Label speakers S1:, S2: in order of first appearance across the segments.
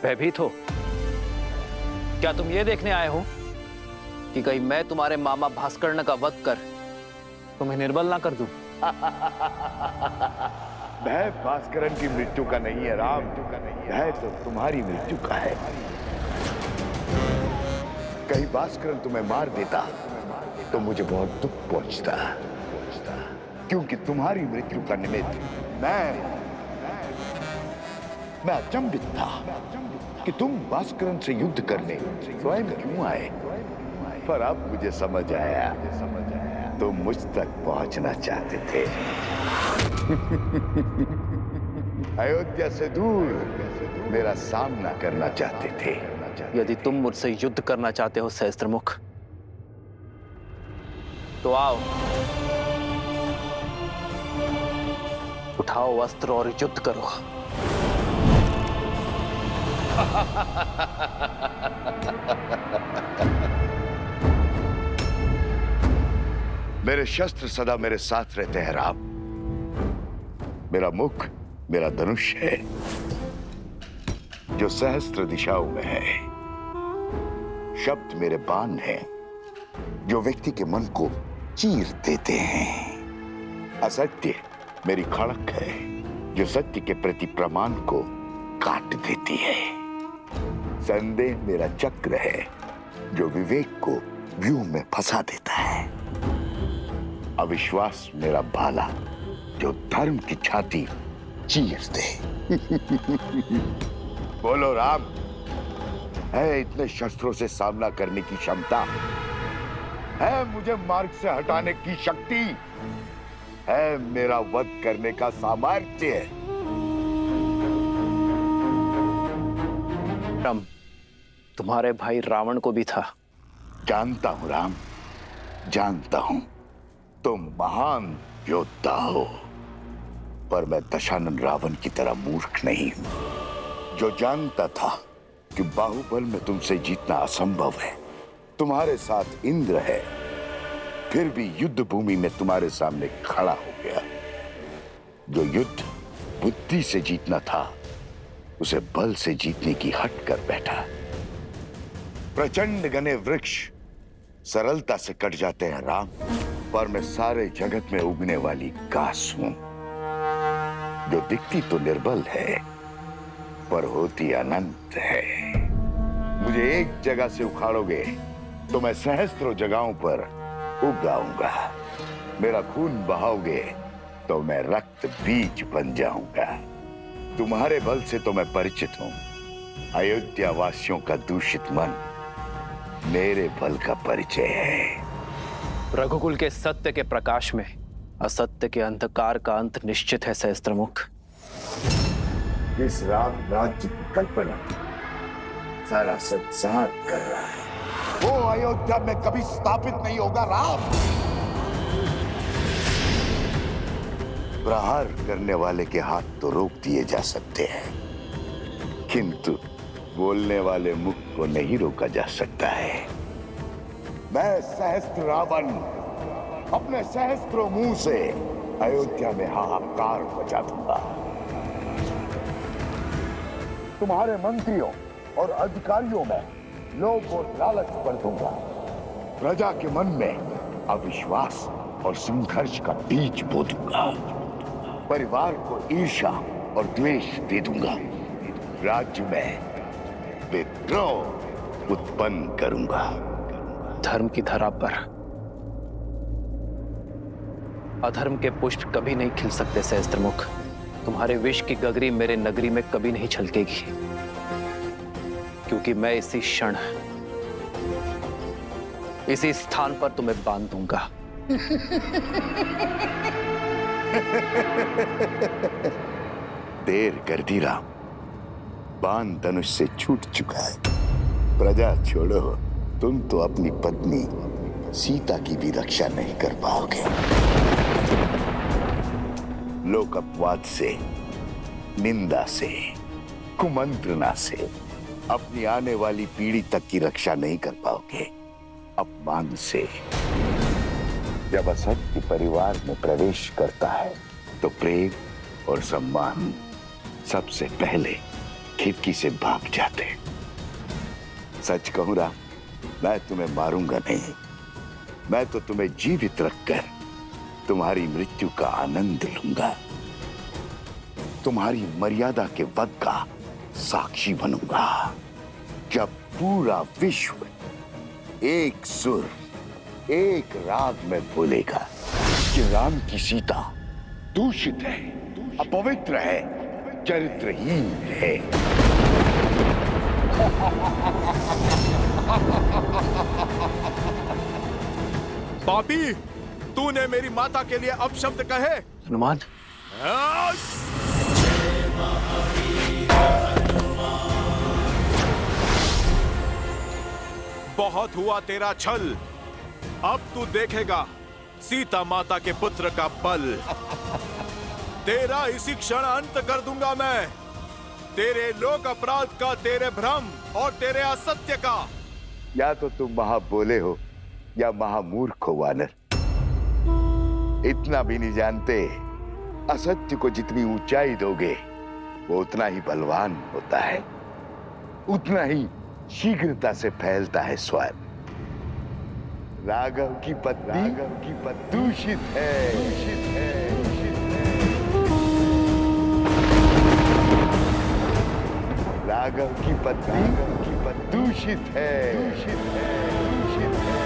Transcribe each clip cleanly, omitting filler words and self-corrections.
S1: भयभीत हो? क्या तुम ये देखने आए हो कि कहीं मैं तुम्हारे मामा भास्कर्ण का वध कर तुम्हें निर्बल ना कर दूं?
S2: भय भास्करन की मृत्यु का नहीं है राम, भय तो तुम्हारी मृत्यु का है। कहीं भास्करन तुम्हें मार देता तो मुझे बहुत दुख पहुंचता, क्योंकि तुम्हारी मृत्यु का निमित्त मैं अचंभित था कि तुम भास्करन से युद्ध करने स्वयं क्यों आए। पर अब मुझे समझ आया, तुम मुझ तक पहुंचना चाहते थे। अयोध्या से दूर मेरा सामना करना चाहते थे।
S1: यदि तुम मुझसे युद्ध करना चाहते हो सहस्त्रमुख, तो आओ, उठाओ अस्त्र और युद्ध करो।
S2: मेरे शस्त्र सदा मेरे साथ रहते हैं राम। मेरा मुख मेरा धनुष है जो सहस्त्र दिशाओं में है। शब्द मेरे बाण हैं जो व्यक्ति के मन को चीर देते हैं। असत्य मेरी खड़क है जो सत्य के प्रति प्रमाण को काट देती है। संदेह मेरा चक्र है जो विवेक को व्यूह में फंसा देता है। अविश्वास मेरा भाला जो धर्म की छाती चीर दे। बोलो राम, है इतने शस्त्रों से सामना करने की क्षमता? है मुझे मार्ग से हटाने की शक्ति? है मेरा वध करने का सामर्थ्य?
S1: राम, तुम्हारे भाई रावण को भी था।
S2: जानता हूं राम, जानता हूं तुम महान योद्धा हो, पर मैं दशानन रावण की तरह मूर्ख नहीं हूं जो जानता था कि बाहुबल में तुमसे जीतना असंभव है। तुम्हारे साथ इंद्र है, फिर भी युद्ध भूमि में तुम्हारे सामने खड़ा हो गया। जो युद्ध बुद्धि से जीतना था, उसे बल से जीतने की हट कर बैठा। प्रचंड घने वृक्ष सरलता से कट जाते हैं राम, पर मैं सारे जगत में उगने वाली घास हूं जो दिखती तो निर्बल है पर होती अनंत है। मुझे एक जगह से उखाड़ोगे तो मैं सहस्त्रों जगहों पर उग आऊंगा। मेरा खून बहाओगे तो मैं रक्त बीज बन जाऊंगा। तुम्हारे बल से तो मैं परिचित हूं। अयोध्या वासियों का दूषित मन मेरे बल का परिचय है।
S1: रघुकुल के सत्य के प्रकाश में असत्य के अंधकार का अंत निश्चित है सहस्त्रमुख।
S2: इस राम राज्य की कल्पना सारा संसार कर रहा है। वो अयोध्या में कभी स्थापित नहीं होगा राम। प्रहार करने वाले के हाथ तो रोक दिए जा सकते हैं, किंतु बोलने वाले मुख को नहीं रोका जा सकता है। मैं सहस्त्र रावण अपने सहस्त्रों मुंह से अयोध्या में हाहाकार मचा दूंगा। तुम्हारे मंत्रियों और अधिकारियों में लोभ और लालच भर दूंगा। प्रजा के मन में अविश्वास और संघर्ष का बीज बो दूंगा। परिवार को ईर्ष्या और द्वेष दे दूंगा। राज्य में विद्रोह उत्पन्न करूंगा।
S1: धर्म की धरा पर अधर्म के पुष्प कभी नहीं खिल सकते सहस्त्रमुख। तुम्हारे विष की गगरी मेरे नगरी में कभी नहीं छलकेगी, क्योंकि मैं इसी क्षण इसी स्थान पर तुम्हें बांध दूंगा।
S2: देर कर दी राम, बाण धनुष से छूट चुका है। प्रजा छोड़ो, तुम तो अपनी पत्नी सीता की भी रक्षा नहीं कर पाओगे। लोक अपवाद से, निंदा से, कुमंत्रणा से अपनी आने वाली पीढ़ी तक की रक्षा नहीं कर पाओगे। अपमान से जब असत्य परिवार में प्रवेश करता है तो प्रेम और सम्मान सबसे पहले खिड़की से भाग जाते। सच कहूं राम, मैं तुम्हें मारूंगा नहीं। मैं तो तुम्हें जीवित रखकर तुम्हारी मृत्यु का आनंद लूंगा। तुम्हारी मर्यादा के वध का साक्षी बनूंगा। जब पूरा विश्व एक सुर, एक राग में बोलेगा कि राम की सीता दूषित है, अपवित्र है, चरित्रहीन है।
S3: पापी, तूने मेरी माता के लिए अपशब्द कहे।
S1: हनुमान,
S3: बहुत हुआ तेरा छल। अब तू देखेगा सीता माता के पुत्र का बल। तेरा इसी क्षण अंत कर दूंगा मैं। तेरे लोक अपराध का, तेरे भ्रम और तेरे असत्य का।
S2: या तो तुम महाबोले हो या महामूर्ख हो वानर। इतना भी नहीं जानते, असत्य को जितनी ऊंचाई दोगे वो उतना ही बलवान होता है, उतना ही शीघ्रता से फैलता है स्वयं। राघव की पत्नी दूषित है, दूषित है, दूषित है। राघव की पत्नी दूषित है, दूषित है, दूषित है।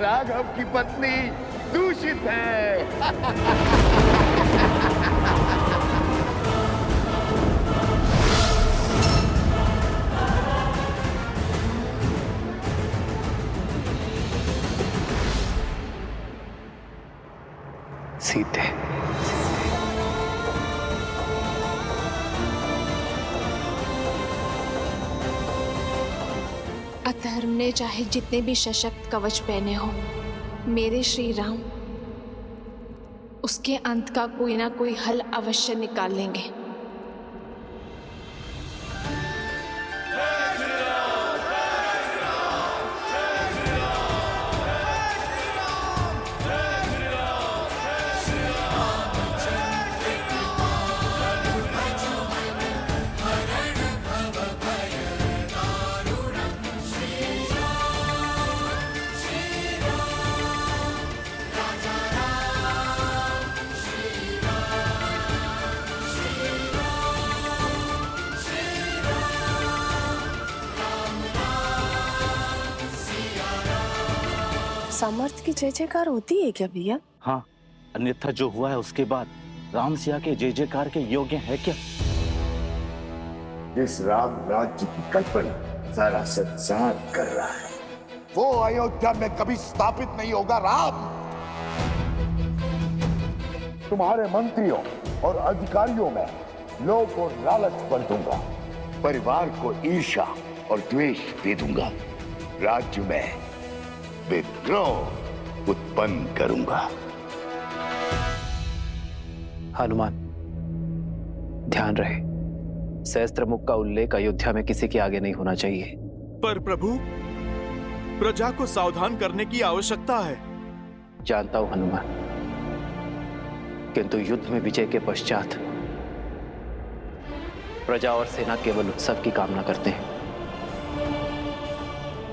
S2: राघव की पत्नी दूषित है।
S1: सीते,
S4: अधर्म ने चाहे जितने भी सशक्त कवच पहने हो, मेरे श्री राम उसके अंत का कोई ना कोई हल अवश्य निकाल लेंगे।
S5: सामर्थ्य की जय जयकार होती है क्या भैया?
S6: हाँ, अन्यथा जो हुआ है उसके बाद राम सिया के जय जयकार के योग्य है क्या?
S2: जिस राम राज्य की कल्पना सारा संसार कर रहा है, वो अयोध्या में कभी स्थापित नहीं होगा। राम, तुम्हारे मंत्रियों और अधिकारियों में लोभ और लालच भर दूंगा। परिवार को ईर्ष्या और द्वेष दे दूंगा। राज्य में विद्रोह उत्पन्न करूंगा।
S1: हनुमान, ध्यान रहे, सहस्त्रमुख का उल्लेख अयोध्या में किसी के आगे नहीं होना चाहिए।
S3: पर प्रभु, प्रजा को सावधान करने की आवश्यकता है।
S1: जानता हूं हनुमान, किंतु युद्ध में विजय के पश्चात प्रजा और सेना केवल उत्सव की कामना करते हैं,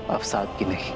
S1: अवसाद की नहीं।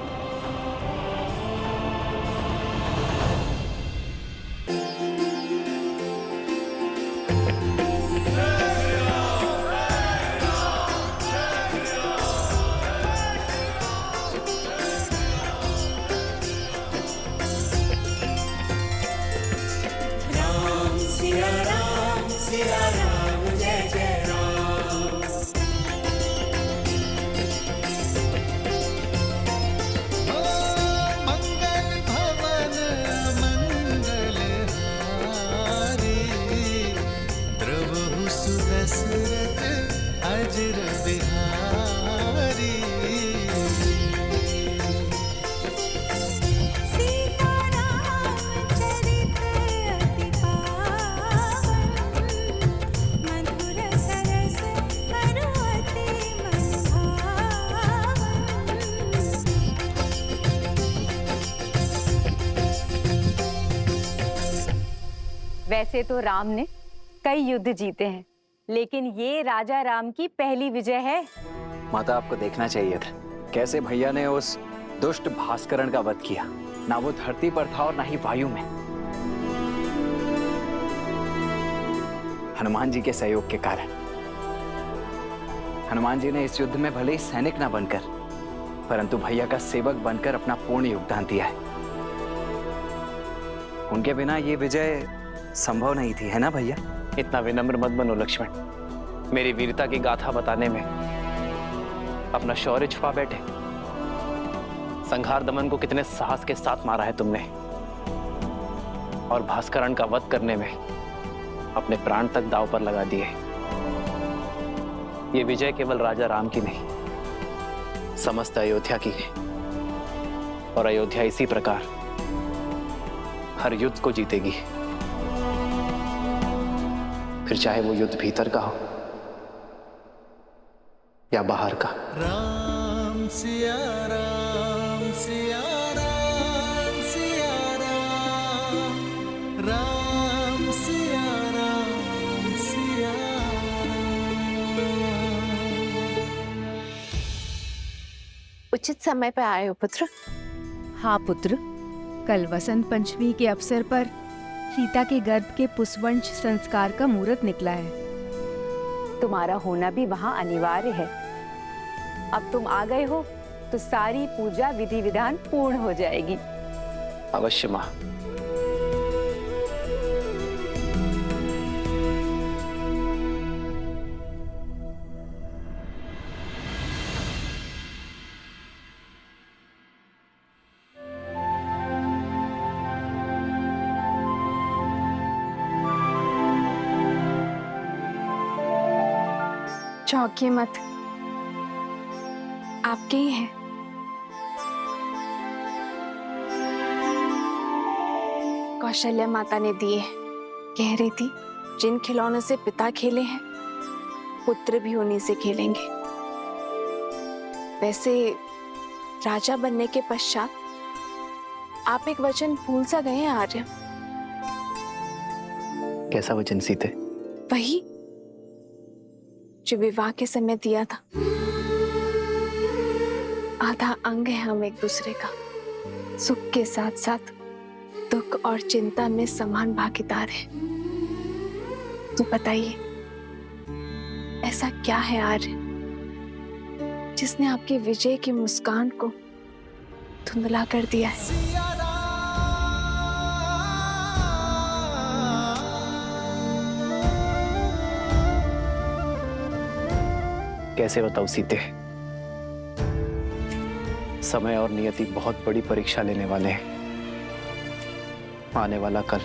S7: वैसे तो राम ने कई युद्ध जीते हैं, लेकिन ये राजा राम की पहली विजय है।
S1: माता, आपको देखना चाहिए था कैसे भैया ने उस दुष्ट भास्करण का वध किया। ना वो धरती पर था और ना ही वायु में। हनुमान जी के सहयोग के कारण। हनुमान जी ने इस युद्ध में भले ही सैनिक ना बनकर, परंतु भैया का सेवक बनकर अपना पूर्ण योगदान दिया है। उनके बिना ये विजय संभव नहीं थी, है ना भैया? इतना विनम्र मत बनो लक्ष्मण। मेरी वीरता की गाथा बताने में अपना शौर्य छुपा बैठे। संहार दमन को कितने साहस के साथ मारा है तुमने, और भास्करण का वध करने में अपने प्राण तक दांव पर लगा दिए। ये विजय केवल राजा राम की नहीं, समस्त अयोध्या की है। और अयोध्या इसी प्रकार हर युद्ध को जीतेगी, फिर चाहे वो युद्ध भीतर का हो या बाहर का।
S8: राम सिया राम सिया राम सिया राम, राम सिया राम सिया
S5: उचित समय पे आए हो पुत्र।
S9: हाँ पुत्र, कल वसंत पंचमी के अवसर पर सीता के गर्भ के पुष्पवंश संस्कार का मुहूर्त निकला है।
S7: तुम्हारा होना भी वहां अनिवार्य है। अब तुम आ गए हो तो सारी पूजा विधि विधान पूर्ण हो जाएगी।
S1: अवश्य मां।
S4: चौंकिए मत, आपके ही है। कौशल्या माता ने दिए। कह रही थी जिन खिलौनों से पिता खेले हैं, पुत्र भी उन्हीं से खेलेंगे। वैसे राजा बनने के पश्चात आप एक वचन भूल सा गए हैं आर्य।
S1: कैसा वचन सीते?
S4: वही जो विवाह के समय दिया था। आधा अंग है हम एक दूसरे का। सुख के साथ साथ दुख और चिंता में समान भागीदार है। तो बताइए, ऐसा क्या है आर्य जिसने आपके विजय की मुस्कान को धुंधला कर दिया है?
S1: कैसे बताऊं सीते? समय और नियति बहुत बड़ी परीक्षा लेने वाले हैं। आने वाला कल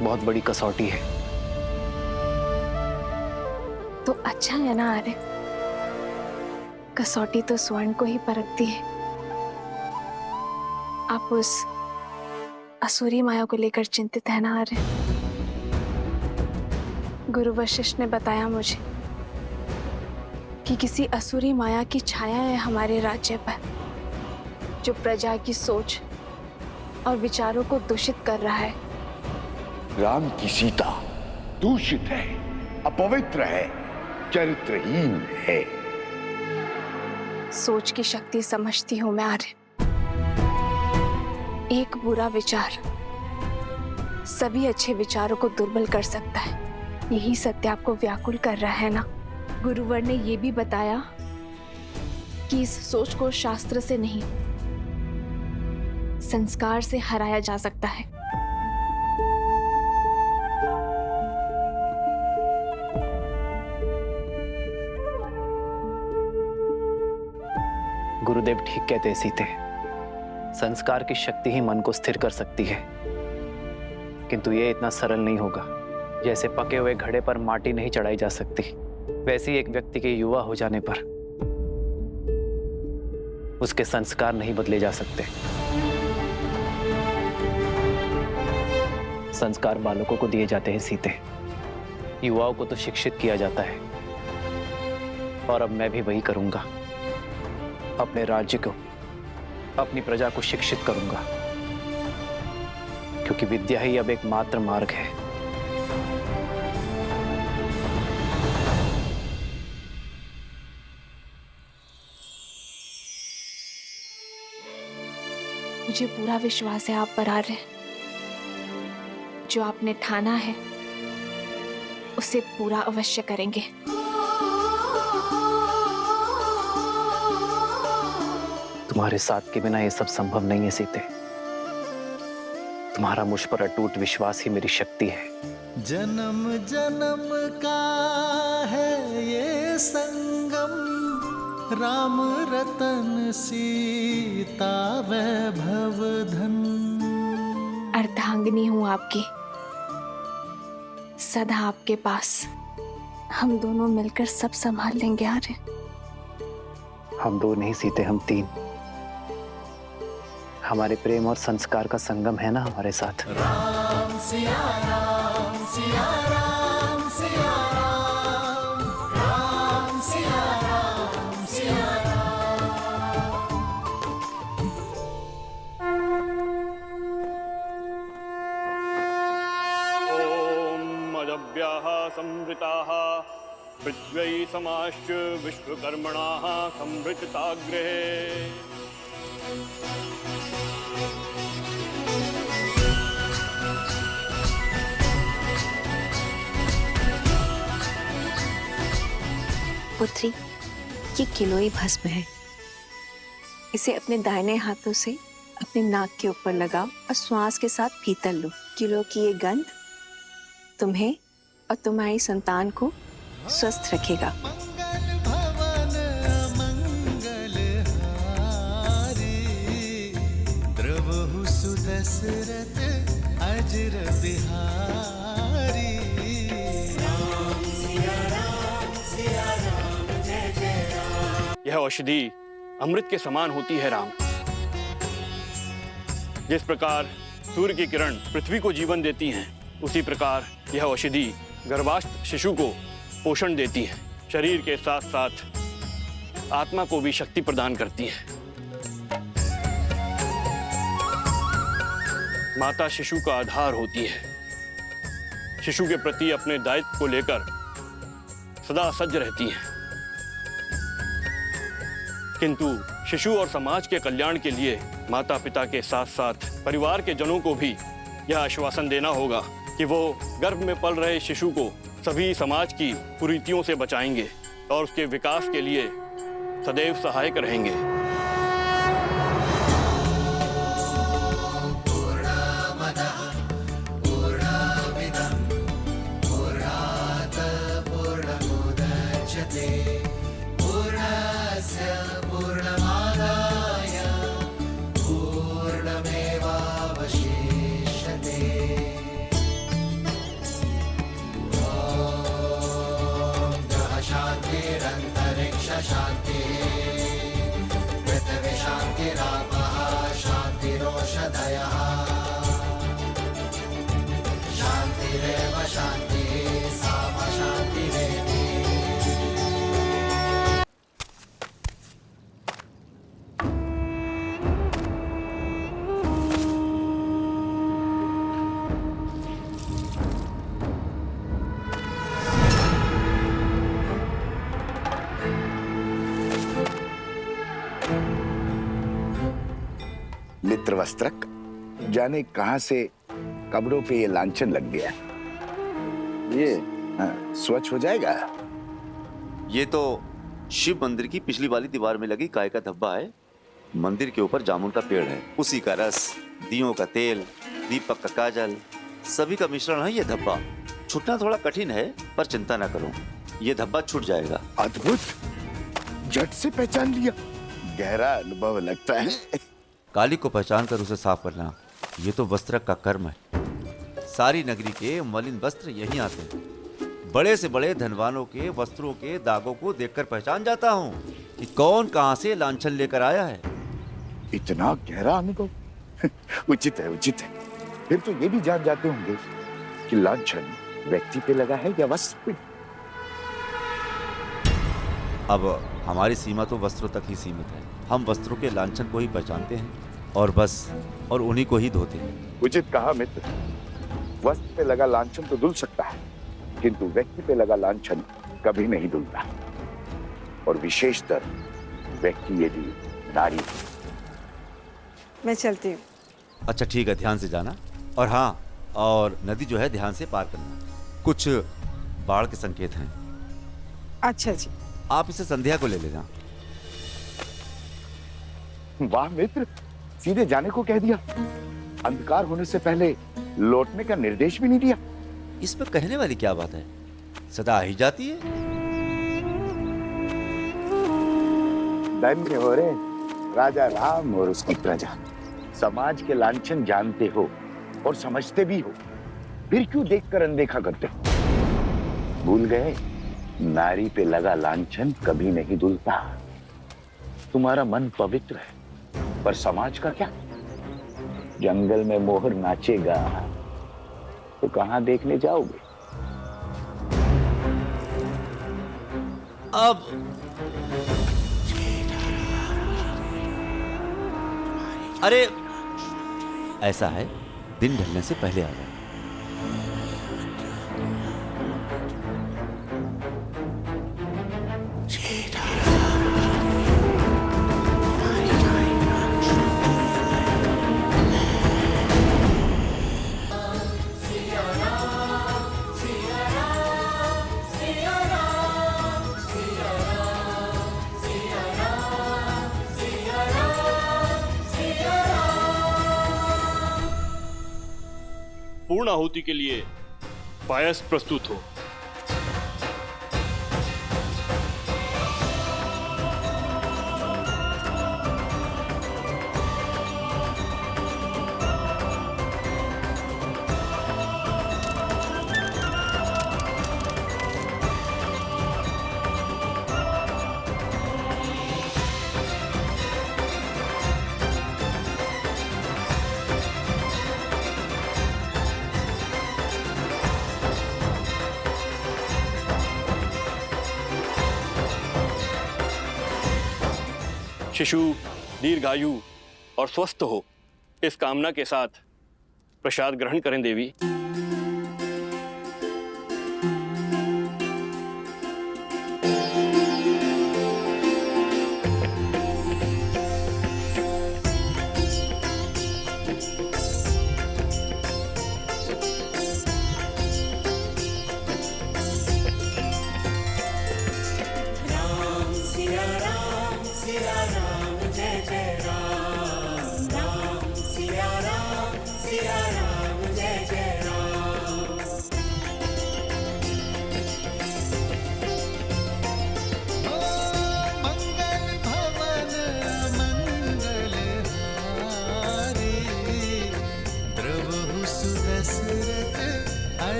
S1: बहुत बड़ी कसौटी है।
S4: तो अच्छा है ना आर्य, कसौटी तो स्वर्ण को ही परखती है। आप उस असुरी माया को लेकर चिंतित है ना आर्य? गुरु वशिष्ठ ने बताया मुझे कि किसी असुरी माया की छाया है हमारे राज्य पर, जो प्रजा की सोच और विचारों को दूषित कर रहा है।
S2: राम की सीता दूषित है, अपवित्र है, चरित्रहीन है।
S4: सोच की शक्ति समझती हूं मैं आर्य। एक बुरा विचार सभी अच्छे विचारों को दुर्बल कर सकता है। यही सत्य आपको व्याकुल कर रहा है ना? गुरुवर ने यह भी बताया कि इस सोच को शास्त्र से नहीं, संस्कार से हराया जा सकता है।
S1: गुरुदेव ठीक कहते हैं सीते। संस्कार की शक्ति ही मन को स्थिर कर सकती है, किंतु यह इतना सरल नहीं होगा। जैसे पके हुए घड़े पर माटी नहीं चढ़ाई जा सकती, वैसे ही एक व्यक्ति के युवा हो जाने पर उसके संस्कार नहीं बदले जा सकते। संस्कार बालकों को दिए जाते हैं सीते, युवाओं को तो शिक्षित किया जाता है। और अब मैं भी वही करूंगा। अपने राज्य को, अपनी प्रजा को शिक्षित करूंगा। क्योंकि विद्या ही अब एकमात्र मार्ग है।
S4: मुझे पूरा विश्वास है आप पर आ रहे। जो आपने ठाना है उसे पूरा अवश्य करेंगे।
S1: तुम्हारे साथ के बिना ये सब संभव नहीं है सीते। तुम्हारा मुझ पर अटूट विश्वास ही मेरी शक्ति है।
S8: जन्म जन्म का है ये संगम, राम रतन सीता वैभव धन।
S4: अर्धांगिनी हूं आपकी, सदा आपके पास। हम दोनों मिलकर सब संभाल लेंगे आर्य।
S1: हम दो नहीं सीते, हम तीन। हमारे प्रेम और संस्कार का संगम है ना हमारे साथ।
S8: राम सिया राम सिया राम सिया राम, राम सिया राम सिया
S10: ओम अदभ्याः संवृताः पृथ्वी समाश्च विश्वकर्मणाः संवृतताग्रहे।
S5: पुत्री, ये किलोई भस्म है। इसे अपने दाहिने हाथों से अपने नाक के ऊपर लगाओ और श्वास के साथ भीतर लो। किलो की ये गंध तुम्हें और तुम्हारी संतान को स्वस्थ रखेगा।
S8: मंगल भवन मंगल हारी, द्रवहु सुदशरथ अजर बिहारी।
S10: यह औषधि अमृत के समान होती है राम। जिस प्रकार सूर्य की किरण पृथ्वी को जीवन देती हैं, उसी प्रकार यह औषधि गर्भास्थ शिशु को पोषण देती है। शरीर के साथ साथ आत्मा को भी शक्ति प्रदान करती है। माता शिशु का आधार होती है। शिशु के प्रति अपने दायित्व को लेकर सदा सज्ज रहती है। किंतु शिशु और समाज के कल्याण के लिए माता पिता के साथ साथ परिवार के जनों को भी यह आश्वासन देना होगा कि वो गर्भ में पल रहे शिशु को सभी समाज की कुरीतियों से बचाएंगे और उसके विकास के लिए सदैव सहायक रहेंगे।
S8: शांति पृथ्वी शांतिरापः शांतिरोषधयः शांतिरेव शांतिः साम शांतिरेधि।
S2: मित्रवस्त्रक, जाने कहां से कपड़ों पे ये लांछन लग गया। ये स्वच्छ हो जाएगा।
S11: ये तो शिव मंदिर की पिछली वाली दीवार में लगी गाय का धब्बा है। मंदिर के ऊपर जामुन का पेड़ है, उसी का रस, दियों का तेल, दीपक का काजल, सभी का मिश्रण है ये धब्बा। छूटना थोड़ा कठिन है, पर चिंता ना करो, ये धब्बा छूट जाएगा।
S2: अद्भुत, झट से पहचान लिया। गहरा अनुभव लगता है।
S11: काली को पहचान कर उसे साफ करना, ये तो वस्त्रक का कर्म है। सारी नगरी के मलिन वस्त्र यहीं आते हैं। बड़े से बड़े धनवानों के वस्त्रों के दागों को देखकर पहचान जाता हूँ कि कौन कहां से लांछन लेकर आया है।
S2: इतना गहरा अनुभव उचित है, उचित है। फिर तो ये भी जान जाते होंगे कि लांछन व्यक्ति पे लगा है या वस्त्र पे।
S11: अब हमारी सीमा तो वस्त्रों तक ही सीमित है। हम वस्त्रों के लांछन को ही पहचानते हैं। और बस और उन्हीं को ही धोते।
S2: उचित कहा मित्र। वस्त्र पे लगा लांछन तो धुल सकता है, किंतु व्यक्ति पे लगा लांछन कभी नहीं धुलता, और विशेषतर व्यक्ति यदि नारी।
S5: मैं चलती हूँ।
S11: अच्छा ठीक है, ध्यान से जाना। और हाँ, और नदी जो है ध्यान से पार करना, कुछ बाढ़ के संकेत हैं।
S5: अच्छा जी।
S11: आप इसे संध्या को ले लेना।
S2: वाह मित्र, सीधे जाने को कह दिया, अंधकार होने से पहले लौटने का निर्देश भी नहीं दिया।
S11: इसमें कहने वाली क्या बात है, सदा ही जाती है।
S2: धन्य हो रे राजा राम और उसकी प्रजा। समाज के लांछन जानते हो और समझते भी हो, फिर क्यों देखकर अनदेखा करते हो? भूल गए, नारी पे लगा लांछन कभी नहीं धुलता। तुम्हारा मन पवित्र है, पर समाज का क्या? जंगल में मोहर नाचेगा तो कहां देखने जाओगे?
S11: अब अरे ऐसा है, दिन ढलने से पहले आ जाए।
S10: पूर्ण आहुति के लिए पायस प्रस्तुत हो। शिशु दीर्घायु और स्वस्थ हो, इस कामना के साथ प्रसाद ग्रहण करें देवी।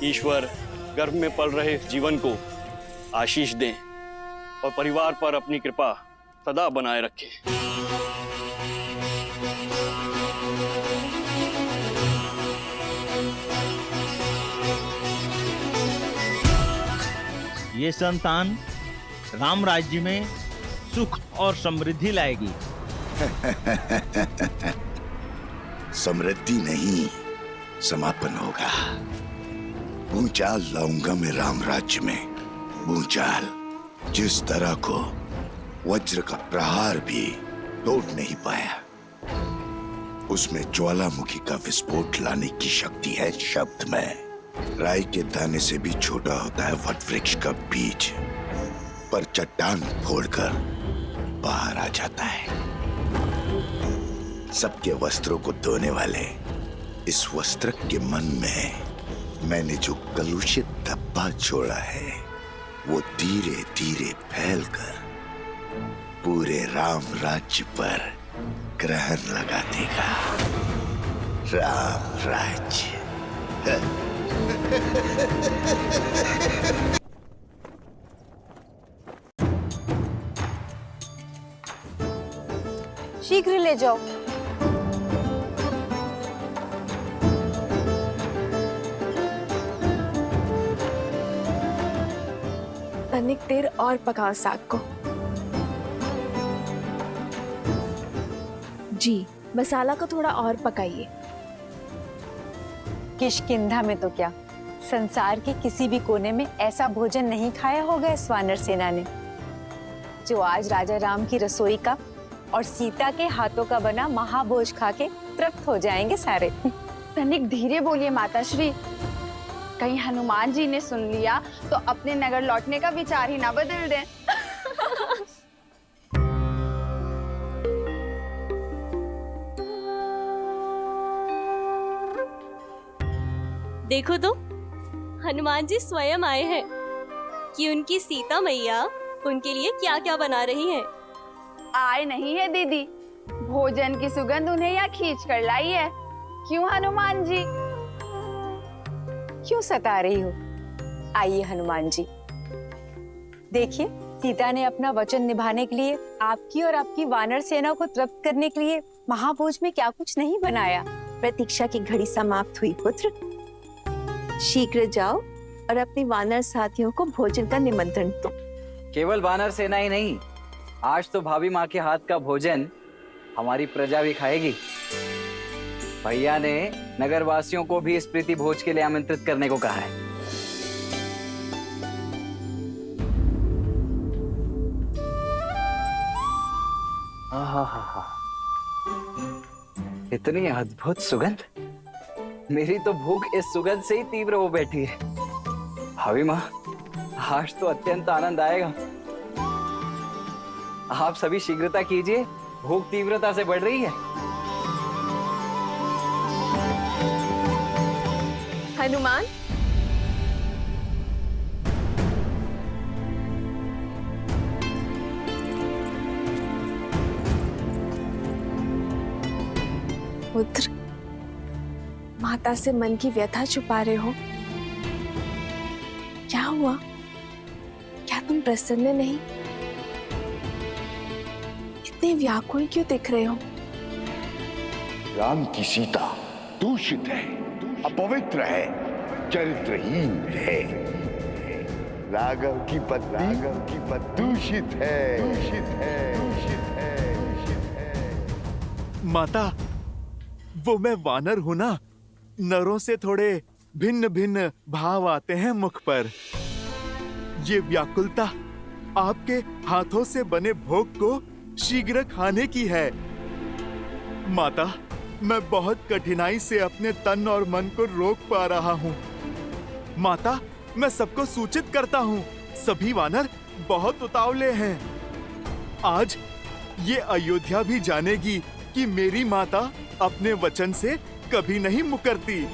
S10: ईश्वर गर्भ में पल रहे इस जीवन को आशीष दें और परिवार पर अपनी कृपा सदा बनाए रखें।
S12: ये संतान राम राज्य में सुख और समृद्धि लाएगी।
S2: समृद्धि नहीं, समापन होगा। भूचाल लाऊंगा मैं राम राज्य में, भूचाल जिस तरह को वज्र का प्रहार भी तोड़ नहीं पाया। उसमें ज्वालामुखी का विस्फोट लाने की शक्ति है शब्द में। राई के दाने से भी छोटा होता है वट वृक्ष का बीज, पर चट्टान फोड़कर बाहर आ जाता है। सबके वस्त्रों को धोने वाले इस वस्त्र के मन में मैंने जो कलुषित धब्बा छोड़ा है, वो धीरे धीरे फैलकर पूरे राम राज्य पर ग्रहण लगा देगा। राम राज्य
S5: शीघ्र ले जाओ।
S4: तनिक देर और पकाओ साग को। जी, मसाला को थोड़ा और पकाइए।
S7: किष्किंधा में तो क्या, संसार के किसी भी कोने में ऐसा भोजन नहीं खाया होगा इस वानर सेना ने, जो आज राजा राम की रसोई का और सीता के हाथों का बना महाभोज खा के तृप्त हो जाएंगे सारे।
S13: तनिक धीरे बोलिए माताश्री, कहीं हनुमान जी ने सुन लिया तो अपने नगर लौटने का विचार ही ना बदल दें।
S14: देखो तो, हनुमान जी स्वयं आए हैं कि उनकी सीता मैया उनके लिए क्या क्या बना रही हैं।
S13: आए नहीं है दीदी, भोजन की सुगंध उन्हें यहाँ खींच कर लाई है। क्यों हनुमान जी?
S7: क्यों सता रही हो? आइए हनुमान जी, देखिए सीता ने अपना वचन निभाने के लिए आपकी और आपकी वानर सेना को तृप्त करने के लिए महाभोज में क्या कुछ नहीं बनाया।
S5: प्रतीक्षा की घड़ी समाप्त हुई पुत्र, शीघ्र जाओ और अपने वानर साथियों को भोजन का निमंत्रण दो।
S1: केवल वानर सेना ही नहीं, आज तो भाभी माँ के हाथ का भोजन हमारी प्रजा भी खाएगी। भैया ने नगरवासियों को भी इस प्रीति भोज के लिए आमंत्रित करने को कहा है। इतनी अद्भुत सुगंध, मेरी तो भूख इस सुगंध से ही तीव्र हो बैठी है। भाभी माँ, आज तो अत्यंत आनंद आएगा। आप सभी शीघ्रता कीजिए, भूख तीव्रता से बढ़ रही है।
S4: हनुमान, पुत्र, माता से मन की व्यथा छुपा रहे हो? क्या हुआ? क्या तुम प्रसन्न नहीं? इतने व्याकुल क्यों दिख रहे हो?
S2: राम की सीता दूषित है, अपवित्र है, चरित्रहीन है। राघव की पत्नी दूषित है, दूषित है, दूषित है, दूषित है।
S3: माता, वो मैं वानर हूं ना, नरों से थोड़े भिन्न भिन्न भाव आते हैं मुख पर। ये व्याकुलता आपके हाथों से बने भोग को शीघ्र खाने की है। माता, मैं बहुत कठिनाई से अपने तन और मन को रोक पा रहा हूँ। माता, मैं सबको सूचित करता हूँ, सभी वानर बहुत उतावले हैं। आज ये अयोध्या भी जानेगी कि मेरी माता अपने वचन से कभी नहीं मुकरती।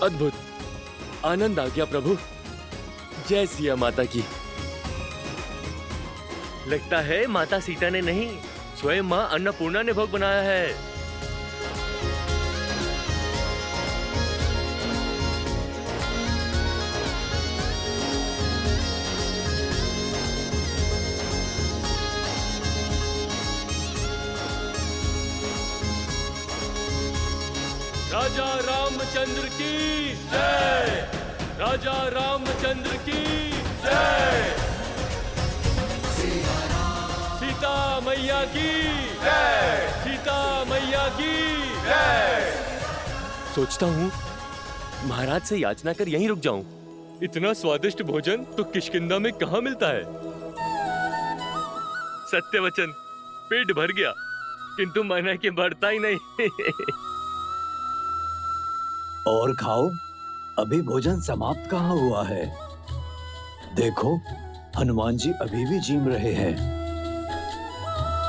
S15: अद्भुत, आनंद आ गया प्रभु। जय सिया माता की। लगता है माता सीता ने नहीं, स्वयं मां अन्नपूर्णा ने भोग बनाया है। राजा रामचंद्र की जय, राजा रामचंद्र की जय, सीता मैया की जय, सीता मैया की सोचता हूँ महाराज से याचना कर यहीं रुक जाऊं। इतना स्वादिष्ट भोजन तो किष्किंधा में कहाँ मिलता है। सत्य वचन, पेट भर गया किंतु मन है कि बढ़ता ही नहीं।
S16: और खाओ, अभी भोजन समाप्त कहाँ हुआ है। देखो, हनुमान जी अभी भी जीम रहे हैं।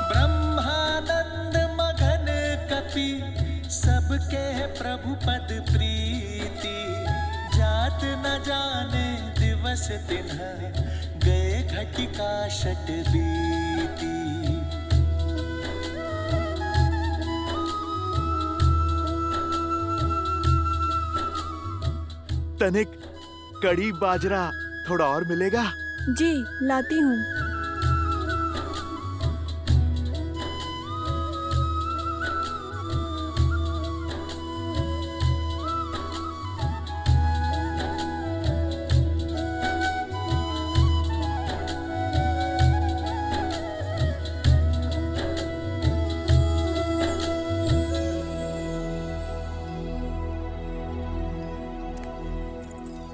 S8: ब्रह्मानंद मगन कपि सबके प्रभु पद प्रीति, जात न जाने दिवस दिन गए घटिका शत बीती।
S3: तनिक कड़ी बाजरा थोड़ा और मिलेगा?
S17: जी लाती हूँ।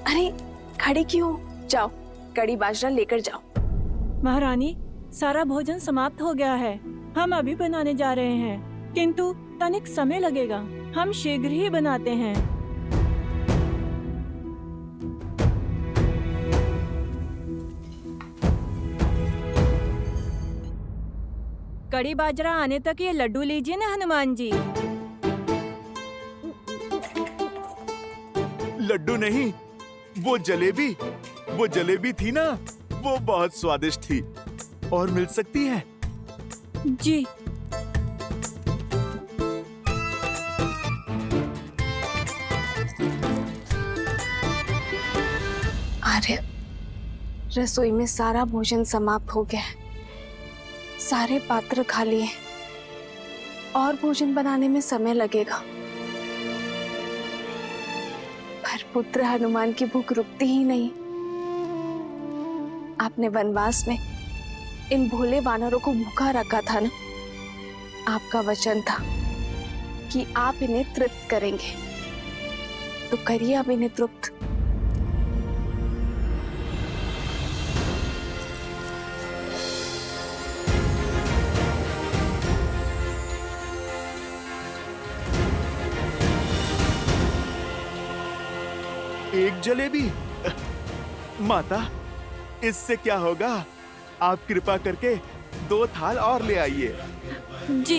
S4: अरे खड़े क्यों? जाओ कड़ी बाजरा लेकर जाओ।
S17: महारानी, सारा भोजन समाप्त हो गया है। हम अभी बनाने जा रहे हैं, किंतु तनिक समय लगेगा। हम शीघ्र ही बनाते हैं। कड़ी बाजरा आने तक ये लड्डू लीजिए ना हनुमान जी।
S3: लड्डू नहीं, वो जलेबी थी ना, वो बहुत स्वादिष्ट थी। और मिल सकती है?
S17: जी।
S4: आर्य, रसोई में सारा भोजन समाप्त हो गया है। सारे पात्र खाली हैं। और भोजन बनाने में समय लगेगा। पर पुत्र हनुमान की भूख रुकती ही नहीं। आपने वनवास में इन भोले वानरों को भूखा रखा था ना। आपका वचन था कि आप इन्हें तृप्त करेंगे, तो करिए अब इन्हें तृप्त।
S3: एक जलेबी? माता, इससे क्या होगा? आप कृपा करके 2 थाल और ले आइए।
S17: जी।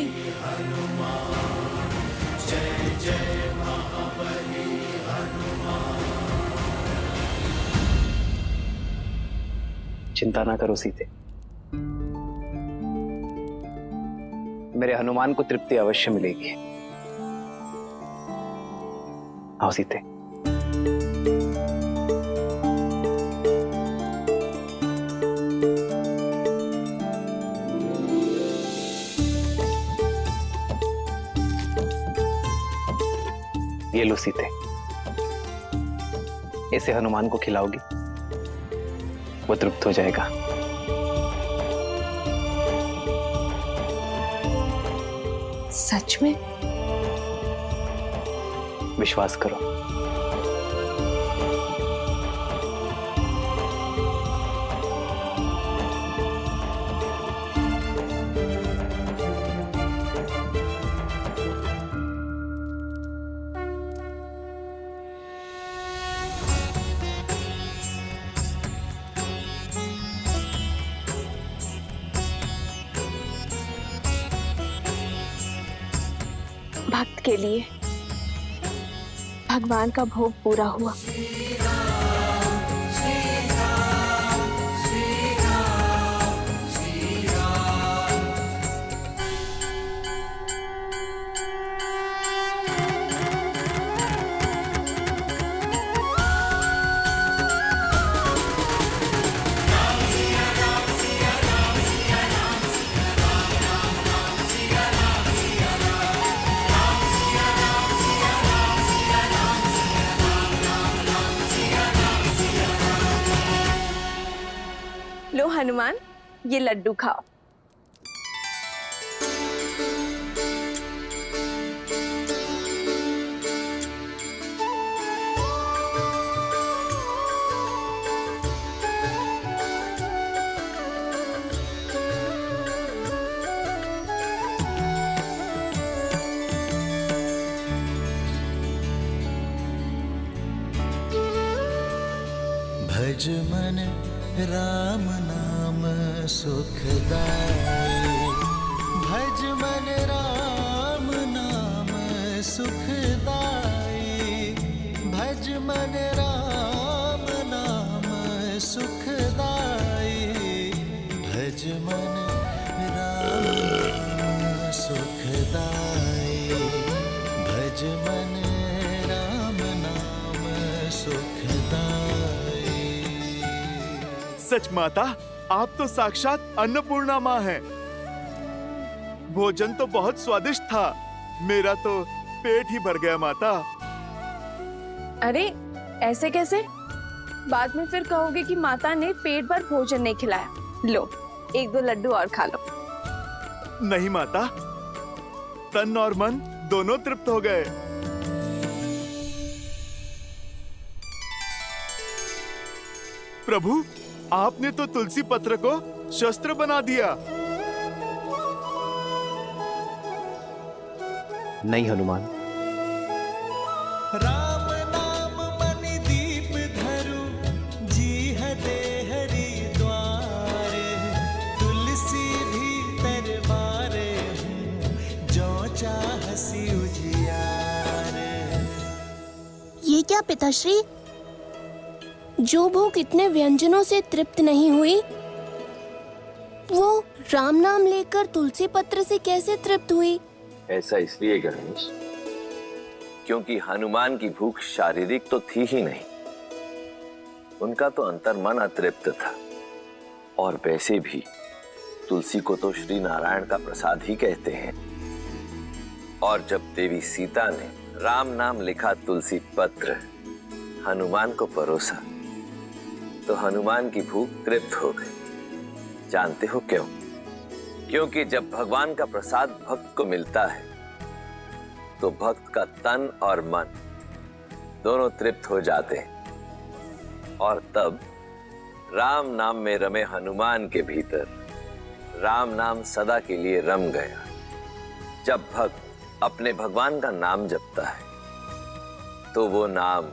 S8: जय जय महाबली हनुमान।
S1: चिंता ना करो सीते, मेरे हनुमान को तृप्ति अवश्य मिलेगी। आओ सीते। ये लो सीते, इसे हनुमान को खिलाओगी, वो तृप्त हो जाएगा।
S4: सच में?
S1: विश्वास करो।
S4: भक्त के लिए भगवान का भोग पूरा हुआ। लो हनुमान, ये लड्डू खाओ।
S8: भज मन राम नाम सुखदाई, भज मन राम नाम सुखदाई, भज मन राम नाम सुखदाई, भज मन राम नाम सुखदाई, भज मन राम नाम सुखदाई।
S3: सच माता, आप तो साक्षात अन्नपूर्णा माँ हैं। भोजन तो बहुत स्वादिष्ट था, मेरा तो पेट ही भर गया माता।
S4: अरे ऐसे कैसे? बाद में फिर कहोगे कि माता ने पेट भर भोजन नहीं खिलाया। लो, 1-2 लड्डू और खा लो।
S3: नहीं माता, तन और मन दोनों तृप्त हो गए। प्रभु, आपने तो तुलसी पत्र को शस्त्र बना दिया।
S1: नहीं हनुमान,
S8: राम नाम मणि दीप धरु, जी दे हरि द्वारे, तुलसी भीतर बारे हूँ, जो चाहसी उजियारे।
S18: ये क्या पिताश्री? जो भूख इतने व्यंजनों से तृप्त नहीं हुई, वो राम नाम लेकर तुलसी पत्र से कैसे तृप्त हुई?
S19: ऐसा इसलिए गणेश, क्योंकि हनुमान की भूख शारीरिक तो थी ही नहीं, उनका तो अंतर्मन अतृप्त था। और वैसे भी तुलसी को तो श्री नारायण का प्रसाद ही कहते हैं। और जब देवी सीता ने राम नाम लिखा तुलसी पत्र हनुमान को परोसा, तो हनुमान की भूख तृप्त हो गई। जानते हो क्यों? क्योंकि जब भगवान का प्रसाद भक्त को मिलता है, तो भक्त का तन और मन दोनों तृप्त हो जाते हैं। और तब राम नाम में रमे हनुमान के भीतर राम नाम सदा के लिए रम गया। जब भक्त अपने भगवान का नाम जपता है, तो वो नाम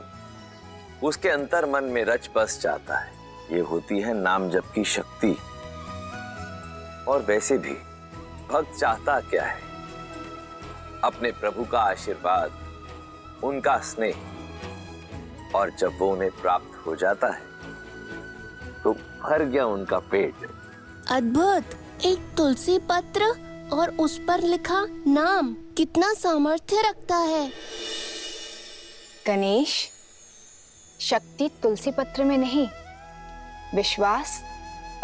S19: उसके अंतर मन में रच बस जाता है। ये होती है नाम जप की शक्ति। और वैसे भी भक्त चाहता क्या है? अपने प्रभु का आशीर्वाद, उनका स्नेह। और जब वो उन्हें प्राप्त हो जाता है, तो भर गया उनका पेट।
S18: अद्भुत! एक तुलसी पत्र और उस पर लिखा नाम कितना सामर्थ्य रखता है।
S13: गणेश, शक्ति तुलसी पत्र में नहीं, विश्वास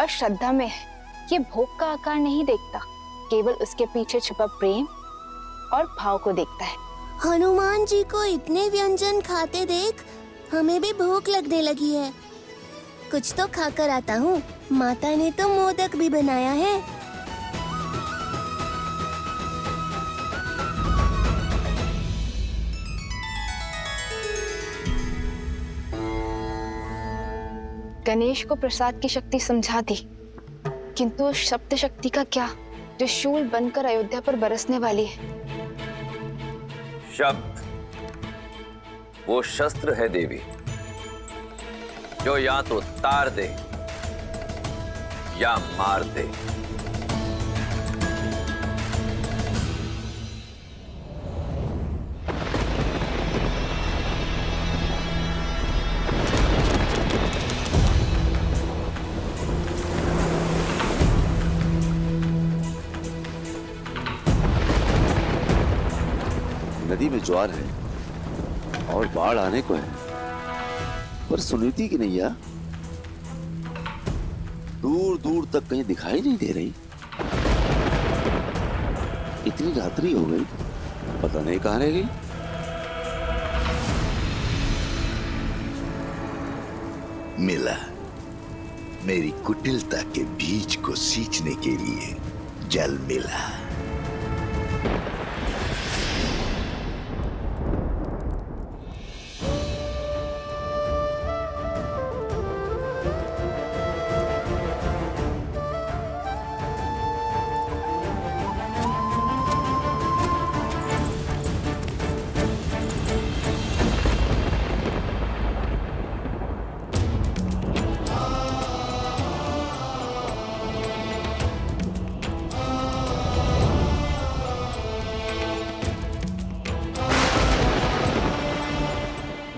S13: और श्रद्धा में है। ये भोग का आकार नहीं देखता, केवल उसके पीछे छुपा प्रेम और भाव को देखता है।
S18: हनुमान जी को इतने व्यंजन खाते देख हमें भी भूख लगने लगी है। कुछ तो खाकर आता हूँ। माता ने तो मोदक भी बनाया है।
S13: गणेश को प्रसाद की शक्ति समझा दी, किंतु उस शब्द शक्ति का क्या, जो शूल बनकर अयोध्या पर बरसने वाली है।
S19: शब्द वो शस्त्र है देवी, जो या तो तार दे या मार दे।
S11: नदी में ज्वार है और बाढ़ आने को है, पर सुनीति की नैया दूर दूर तक कहीं दिखाई नहीं दे रही। इतनी रात्रि हो गई, पता नहीं कहां रह गई।
S2: मिला, मेरी कुटिलता के बीज को सींचने के लिए जल मिला।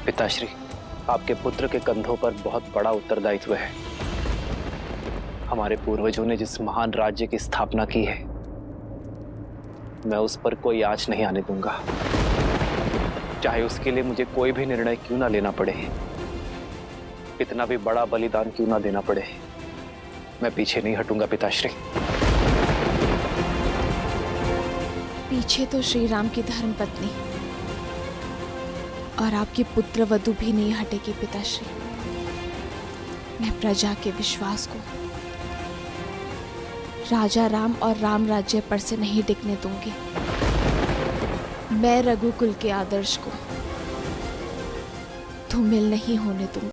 S1: पिताश्री, आपके पुत्र के कंधों पर बहुत बड़ा उत्तरदायित्व है। हमारे पूर्वजों ने जिस महान राज्य की स्थापना की है, मैं उस पर कोई आँच नहीं आने दूंगा, चाहे उसके लिए मुझे कोई भी निर्णय क्यों ना लेना पड़े, कितना भी बड़ा बलिदान क्यों ना देना पड़े, मैं पीछे नहीं हटूंगा पिताश्री।
S4: पीछे तो श्री राम की धर्मपत्नी और आपकी पुत्र वधु भी नहीं हटेगी पिताश्री। मैं प्रजा के विश्वास को, राजा राम और राम राज्य पर से नहीं टिकने दूंगी। मैं रघुकुल के आदर्श को धूमिल नहीं होने दूंगी।